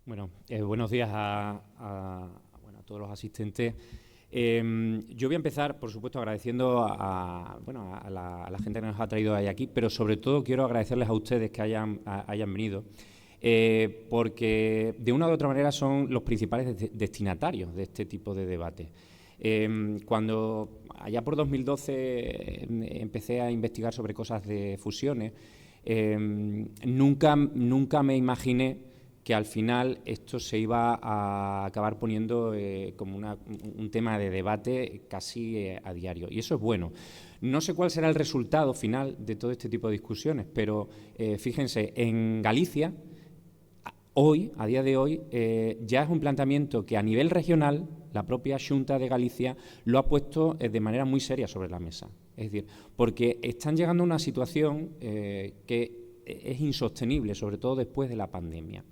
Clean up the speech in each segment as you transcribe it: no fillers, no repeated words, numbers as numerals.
Bueno, buenos días a todos los asistentes. Yo voy a empezar, por supuesto, agradeciendo a la gente que nos ha traído hoy aquí, pero sobre todo quiero agradecerles a ustedes que hayan venido, porque de una u otra manera son los principales destinatarios de este tipo de debate. Cuando allá por 2012 empecé a investigar sobre cosas de fusiones, nunca me imaginé que al final esto se iba a acabar poniendo como un tema de debate casi a diario. Y eso es bueno. No sé cuál será el resultado final de todo este tipo de discusiones, pero fíjense, en Galicia, hoy, a día de hoy, ya es un planteamiento que a nivel regional la propia Xunta de Galicia lo ha puesto de manera muy seria sobre la mesa. Es decir, porque están llegando a una situación que es insostenible, sobre todo después de la pandemia.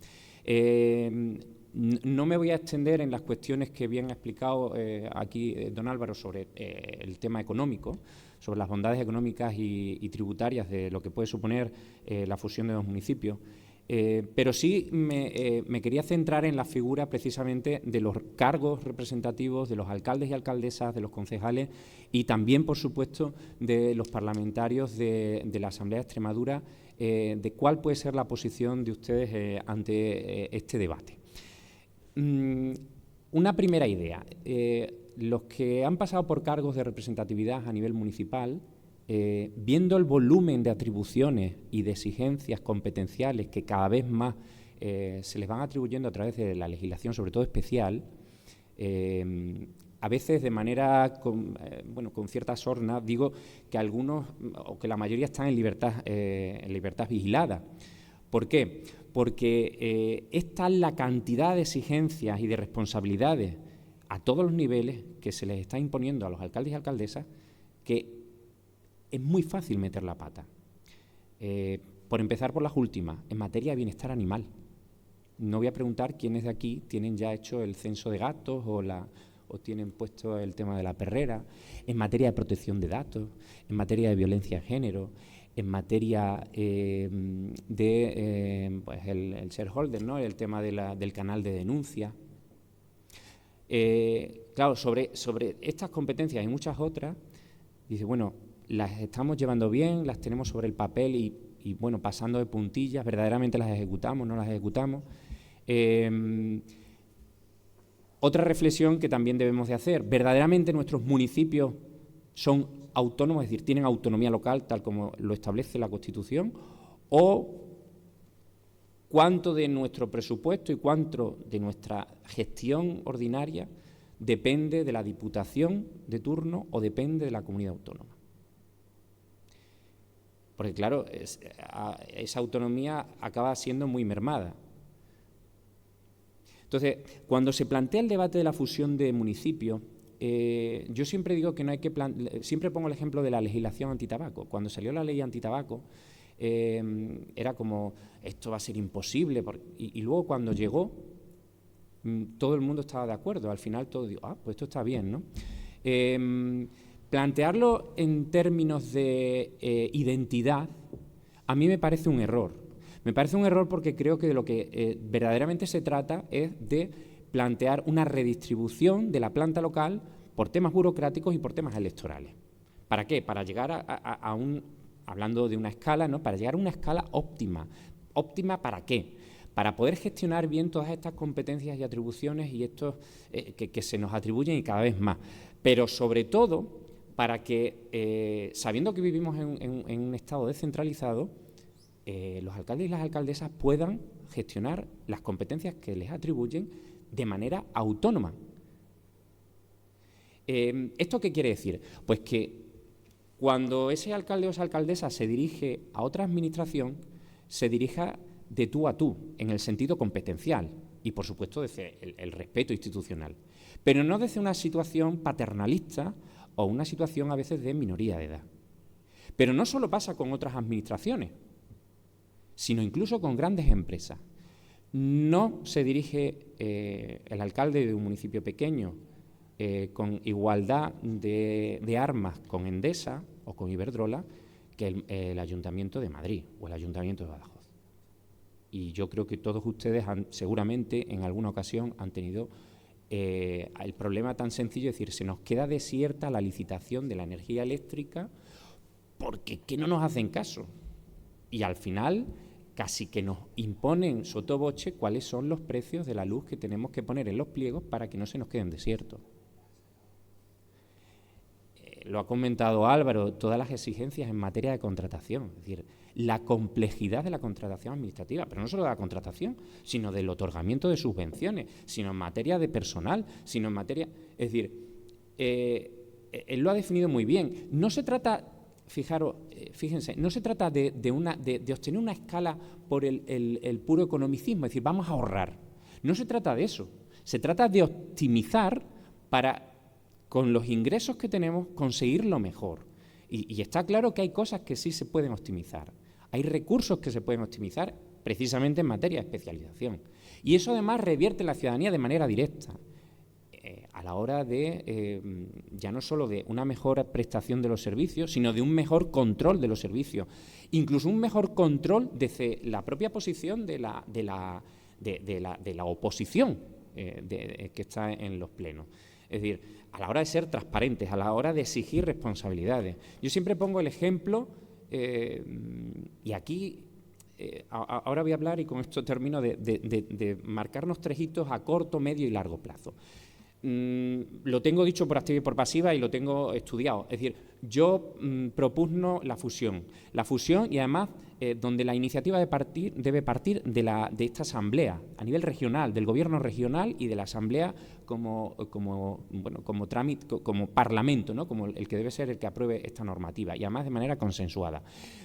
No me voy a extender en las cuestiones que bien ha explicado aquí don Álvaro sobre el tema económico, sobre las bondades económicas y tributarias de lo que puede suponer la fusión de dos municipios. Pero sí me quería centrar en la figura precisamente de los cargos representativos, de los alcaldes y alcaldesas, de los concejales y también, por supuesto, de los parlamentarios de la Asamblea de Extremadura, de cuál puede ser la posición de ustedes ante este debate. Una primera idea. Los que han pasado por cargos de representatividad a nivel municipal, viendo el volumen de atribuciones y de exigencias competenciales que cada vez más se les van atribuyendo a través de la legislación, sobre todo especial, a veces de manera con cierta sorna, digo que algunos o que la mayoría están en libertad vigilada. ¿Por qué? Porque es tal la cantidad de exigencias y de responsabilidades a todos los niveles que se les está imponiendo a los alcaldes y alcaldesas que es muy fácil meter la pata. Por empezar por las últimas, en materia de bienestar animal. No voy a preguntar quiénes de aquí tienen ya hecho el censo de gatos o tienen puesto el tema de la perrera, en materia de protección de datos, en materia de violencia de género, en materia el shareholder, ¿no?, el tema del canal de denuncia. Claro, sobre estas competencias y muchas otras, dice, bueno, las estamos llevando bien, las tenemos sobre el papel y bueno, pasando de puntillas, verdaderamente las ejecutamos, no las ejecutamos. Otra reflexión que también debemos de hacer, ¿verdaderamente nuestros municipios son autónomos, es decir, tienen autonomía local tal como lo establece la Constitución? ¿O cuánto de nuestro presupuesto y cuánto de nuestra gestión ordinaria depende de la Diputación de turno o depende de la comunidad autónoma? Porque claro, esa autonomía acaba siendo muy mermada. Entonces, cuando se plantea el debate de la fusión de municipios, yo siempre digo que no hay que siempre pongo el ejemplo de la legislación antitabaco. Cuando salió la ley antitabaco, era como, esto va a ser imposible, y luego cuando llegó, todo el mundo estaba de acuerdo. Al final todo digo, pues esto está bien, ¿no? Plantearlo en términos de identidad, a mí me parece un error. Me parece un error porque creo que de lo que verdaderamente se trata es de plantear una redistribución de la planta local por temas burocráticos y por temas electorales. ¿Para qué? Para llegar a hablando de una escala, ¿no?, para llegar a una escala óptima. ¿Óptima para qué? Para poder gestionar bien todas estas competencias y atribuciones y estos que se nos atribuyen y cada vez más. Pero sobre todo para que, sabiendo que vivimos en un estado descentralizado, los alcaldes y las alcaldesas puedan gestionar las competencias que les atribuyen de manera autónoma. ¿Esto qué quiere decir? Pues que cuando ese alcalde o esa alcaldesa se dirige a otra administración, se dirija de tú a tú, en el sentido competencial y, por supuesto, desde el respeto institucional. Pero no desde una situación paternalista o una situación a veces de minoría de edad. Pero no solo pasa con otras administraciones, sino incluso con grandes empresas. No se dirige el alcalde de un municipio pequeño con igualdad de armas con Endesa o con Iberdrola que el Ayuntamiento de Madrid o el Ayuntamiento de Badajoz. y yo creo que todos ustedes seguramente en alguna ocasión han tenido el problema tan sencillo, es decir, se nos queda desierta la licitación de la energía eléctrica porque es que no nos hacen caso. Y al final casi que nos imponen sotoboche cuáles son los precios de la luz que tenemos que poner en los pliegos para que no se nos queden desiertos. Lo ha comentado Álvaro, todas las exigencias en materia de contratación, es decir, la complejidad de la contratación administrativa, pero no solo de la contratación, sino del otorgamiento de subvenciones, sino en materia de personal, sino en materia... Es decir, él lo ha definido muy bien. No se trata, fíjense, no se trata de obtener una escala por el puro economicismo, es decir, vamos a ahorrar. No se trata de eso, se trata de optimizar para, con los ingresos que tenemos, conseguir lo mejor. Y está claro que hay cosas que sí se pueden optimizar. Hay recursos que se pueden optimizar precisamente en materia de especialización. Y eso además revierte en la ciudadanía de manera directa a la hora de, ya no solo de una mejor prestación de los servicios, sino de un mejor control de los servicios. Incluso un mejor control desde la propia posición de la oposición que está en los plenos. Es decir, a la hora de ser transparentes, a la hora de exigir responsabilidades. Yo siempre pongo el ejemplo, y aquí, ahora voy a hablar, y con esto termino, de marcarnos 3 hitos a corto, medio y largo plazo. Lo tengo dicho por activa y por pasiva y lo tengo estudiado. Es decir, yo propugno la fusión y además donde la iniciativa debe partir de esta asamblea a nivel regional, del gobierno regional y de la asamblea como trámite, como parlamento, ¿no? Como el que debe ser el que apruebe esta normativa y además de manera consensuada.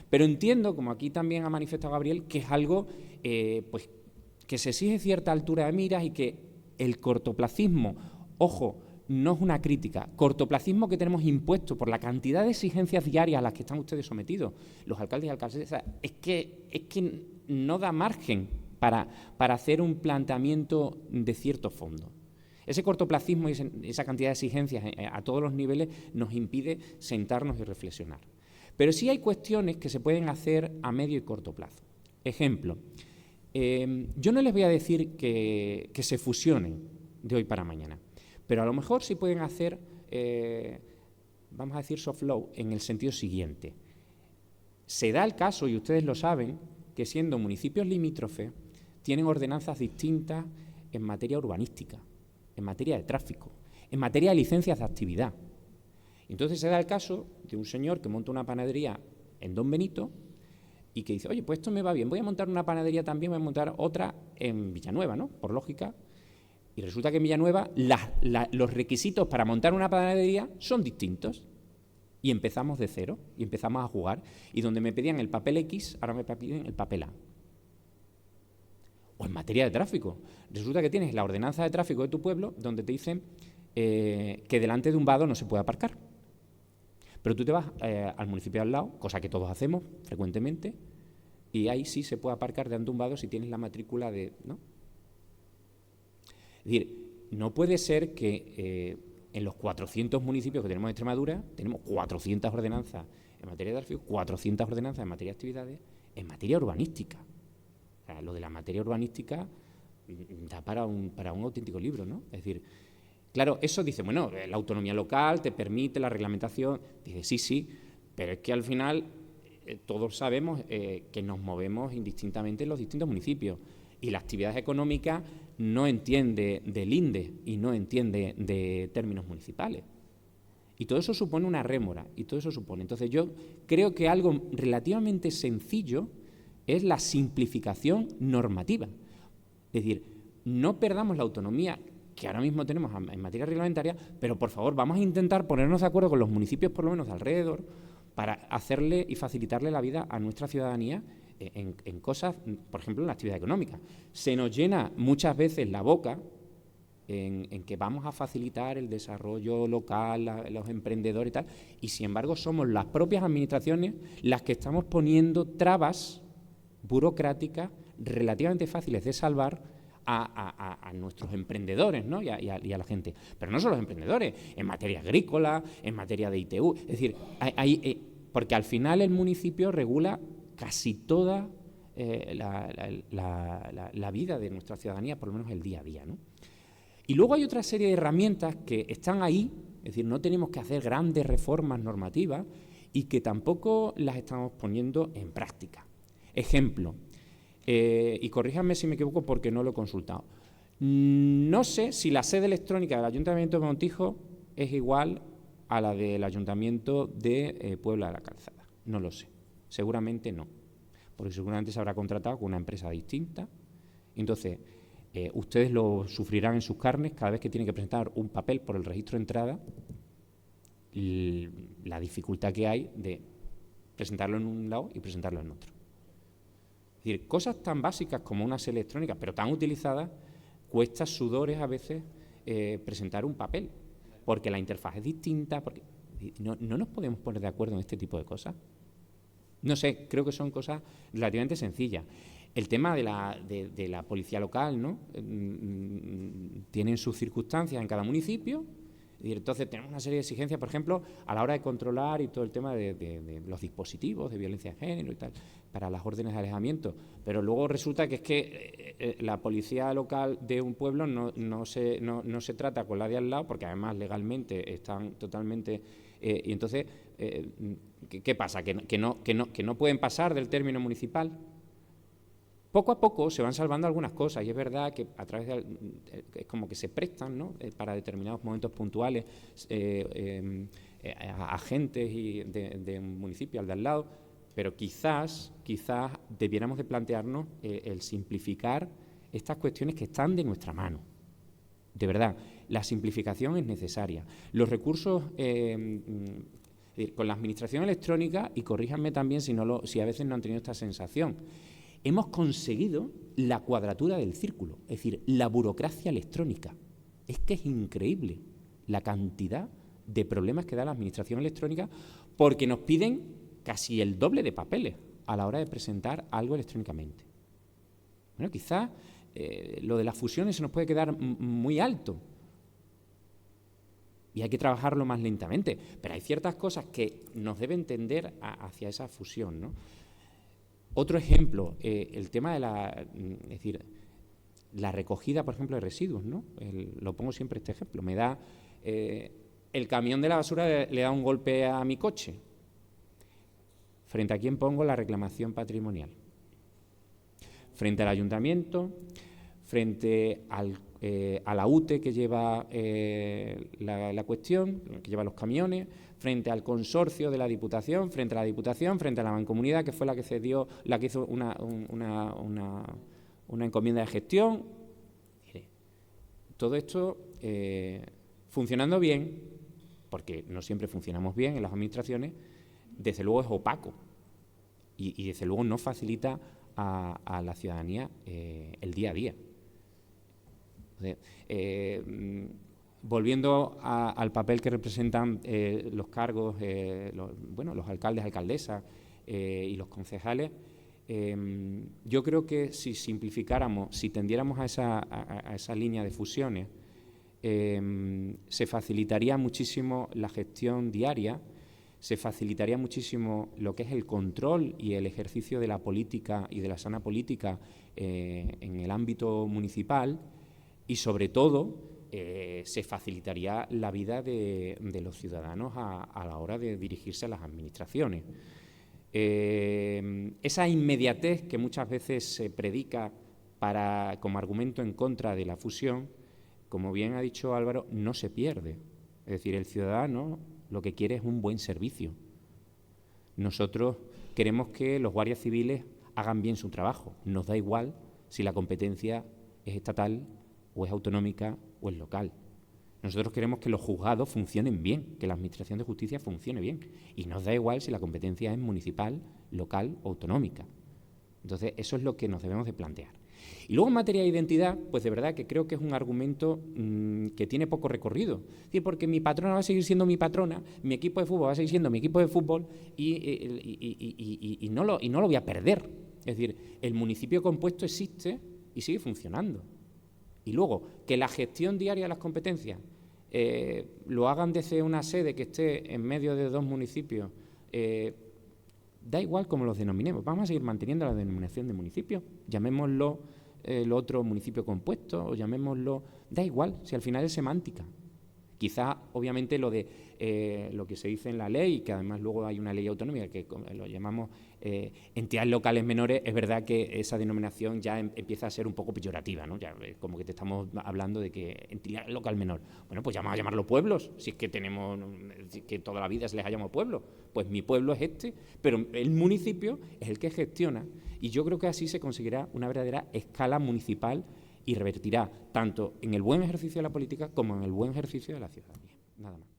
Pero entiendo, como aquí también ha manifestado Gabriel, que es algo pues que se exige cierta altura de miras y que el cortoplacismo, ojo, no es una crítica, cortoplacismo que tenemos impuesto por la cantidad de exigencias diarias a las que están ustedes sometidos, los alcaldes y alcaldesas, es que no da margen para hacer un planteamiento de cierto fondo. Ese cortoplacismo y esa cantidad de exigencias a todos los niveles nos impide sentarnos y reflexionar. Pero sí hay cuestiones que se pueden hacer a medio y corto plazo. Ejemplo, yo no les voy a decir que se fusionen de hoy para mañana, pero a lo mejor sí pueden hacer, vamos a decir, soft law, en el sentido siguiente. Se da el caso, y ustedes lo saben, que siendo municipios limítrofes, tienen ordenanzas distintas en materia urbanística, en materia de tráfico, en materia de licencias de actividad. Entonces se da el caso de un señor que monta una panadería en Don Benito y que dice, oye, pues esto me va bien, voy a montar una panadería también, voy a montar otra en Villanueva, ¿no? Por lógica. Y resulta que en Villanueva los requisitos para montar una panadería son distintos. Y empezamos de cero, y empezamos a jugar. Y donde me pedían el papel X, ahora me piden el papel A. O en materia de tráfico. Resulta que tienes la ordenanza de tráfico de tu pueblo donde te dicen que delante de un vado no se puede aparcar. Pero tú te vas al municipio de al lado, cosa que todos hacemos frecuentemente, y ahí sí se puede aparcar delante de un vado si tienes la matrícula de... ¿no? Es decir, no puede ser que en los 400 municipios que tenemos en Extremadura tenemos 400 ordenanzas en materia de tráfico, 400 ordenanzas en materia de actividades, en materia urbanística. O sea, lo de la materia urbanística da para un auténtico libro, ¿no? Es decir, claro, eso dice, bueno, la autonomía local te permite la reglamentación. Dice, sí, pero es que al final todos sabemos que nos movemos indistintamente en los distintos municipios y la actividad económica no entiende del INDE y no entiende de términos municipales. Y todo eso supone una rémora, y todo eso supone. Entonces yo creo que algo relativamente sencillo es la simplificación normativa. Es decir, no perdamos la autonomía que ahora mismo tenemos en materia reglamentaria, pero por favor vamos a intentar ponernos de acuerdo con los municipios por lo menos de alrededor para hacerle y facilitarle la vida a nuestra ciudadanía en cosas, por ejemplo, en la actividad económica. Se nos llena muchas veces la boca en que vamos a facilitar el desarrollo local, los emprendedores y tal, y sin embargo somos las propias administraciones las que estamos poniendo trabas burocráticas relativamente fáciles de salvar a nuestros emprendedores, ¿no? y a la gente. Pero no solo los emprendedores, en materia agrícola, en materia de ITU, es decir, porque al final el municipio regula casi toda la vida de nuestra ciudadanía, por lo menos el día a día, ¿no? Y luego hay otra serie de herramientas que están ahí, es decir, no tenemos que hacer grandes reformas normativas y que tampoco las estamos poniendo en práctica. Ejemplo, y corríjanme si me equivoco porque no lo he consultado. No sé si la sede electrónica del Ayuntamiento de Montijo es igual a la del Ayuntamiento de Puebla de la Calzada. No lo sé. Seguramente no. Porque seguramente se habrá contratado con una empresa distinta. Entonces, ustedes lo sufrirán en sus carnes cada vez que tienen que presentar un papel por el registro de entrada, la dificultad que hay de presentarlo en un lado y presentarlo en otro. Es decir, cosas tan básicas como una sede electrónica, pero tan utilizadas, cuesta sudores a veces presentar un papel, porque la interfaz es distinta, porque no nos podemos poner de acuerdo en este tipo de cosas. No sé, creo que son cosas relativamente sencillas. El tema de la policía local, ¿no? Tienen sus circunstancias en cada municipio. Y entonces tenemos una serie de exigencias, por ejemplo, a la hora de controlar y todo el tema de los dispositivos de violencia de género y tal, para las órdenes de alejamiento. Pero luego resulta que es que la policía local de un pueblo no se trata con la de al lado, porque además legalmente están totalmente... y entonces, ¿qué pasa? ¿Que no pueden pasar del término municipal? Poco a poco se van salvando algunas cosas y es verdad que a través es como que se prestan, ¿no? Para determinados momentos puntuales a agentes de un municipio al de al lado, pero quizás debiéramos de plantearnos el simplificar estas cuestiones que están de nuestra mano. De verdad, la simplificación es necesaria. Los recursos con la administración electrónica, y corríjanme también si a veces no han tenido esta sensación, hemos conseguido la cuadratura del círculo, es decir, la burocracia electrónica. Es que es increíble la cantidad de problemas que da la administración electrónica porque nos piden casi el doble de papeles a la hora de presentar algo electrónicamente. Bueno, quizás lo de las fusiones se nos puede quedar muy alto y hay que trabajarlo más lentamente, pero hay ciertas cosas que nos deben tender hacia esa fusión, ¿no? Otro ejemplo, el tema de la recogida, por ejemplo, de residuos, ¿no? Lo pongo siempre este ejemplo. El camión de la basura le da un golpe a mi coche. ¿Frente a quién pongo la reclamación patrimonial? Frente al ayuntamiento, frente a la UTE que lleva la cuestión, que lleva los camiones, frente al consorcio de la Diputación, frente a la Diputación, frente a la Mancomunidad, que fue la que cedió, la que hizo una encomienda de gestión. Mire, todo esto funcionando bien, porque no siempre funcionamos bien en las administraciones, desde luego es opaco y desde luego no facilita a la ciudadanía el día a día. Volviendo al papel que representan los cargos, los alcaldes, alcaldesas y los concejales, yo creo que si simplificáramos, si tendiéramos a esa línea de fusiones, se facilitaría muchísimo la gestión diaria, se facilitaría muchísimo lo que es el control y el ejercicio de la política y de la sana política en el ámbito municipal y, sobre todo, se facilitaría la vida de los ciudadanos a la hora de dirigirse a las administraciones. Esa inmediatez que muchas veces se predica como argumento en contra de la fusión, como bien ha dicho Álvaro, no se pierde. Es decir, el ciudadano lo que quiere es un buen servicio. Nosotros queremos que los guardias civiles hagan bien su trabajo. Nos da igual si la competencia es estatal o es autonómica o es local. Nosotros queremos que los juzgados funcionen bien, que la Administración de Justicia funcione bien. Y nos da igual si la competencia es municipal, local o autonómica. Entonces, eso es lo que nos debemos de plantear. Y luego, en materia de identidad, pues de verdad que creo que es un argumento que tiene poco recorrido. Es decir, porque mi patrona va a seguir siendo mi patrona, mi equipo de fútbol va a seguir siendo mi equipo de fútbol y no lo voy a perder. Es decir, el municipio compuesto existe y sigue funcionando. Y luego, que la gestión diaria de las competencias lo hagan desde una sede que esté en medio de dos municipios, Da igual cómo los denominemos, vamos a seguir manteniendo la denominación de municipio, llamémoslo lo otro municipio compuesto o llamémoslo, da igual, si al final es semántica. Quizá, obviamente, lo que se dice en la ley, que además luego hay una ley autonómica que lo llamamos entidades locales menores, es verdad que esa denominación ya empieza a ser un poco peyorativa, ¿no? Ya como que te estamos hablando de que entidad local menor. Bueno, pues vamos a llamarlo pueblos, si es que tenemos, si es que toda la vida se les ha llamado pueblos. Pues mi pueblo es este, pero el municipio es el que gestiona. Y yo creo que así se conseguirá una verdadera escala municipal y revertirá tanto en el buen ejercicio de la política como en el buen ejercicio de la ciudadanía. Nada más.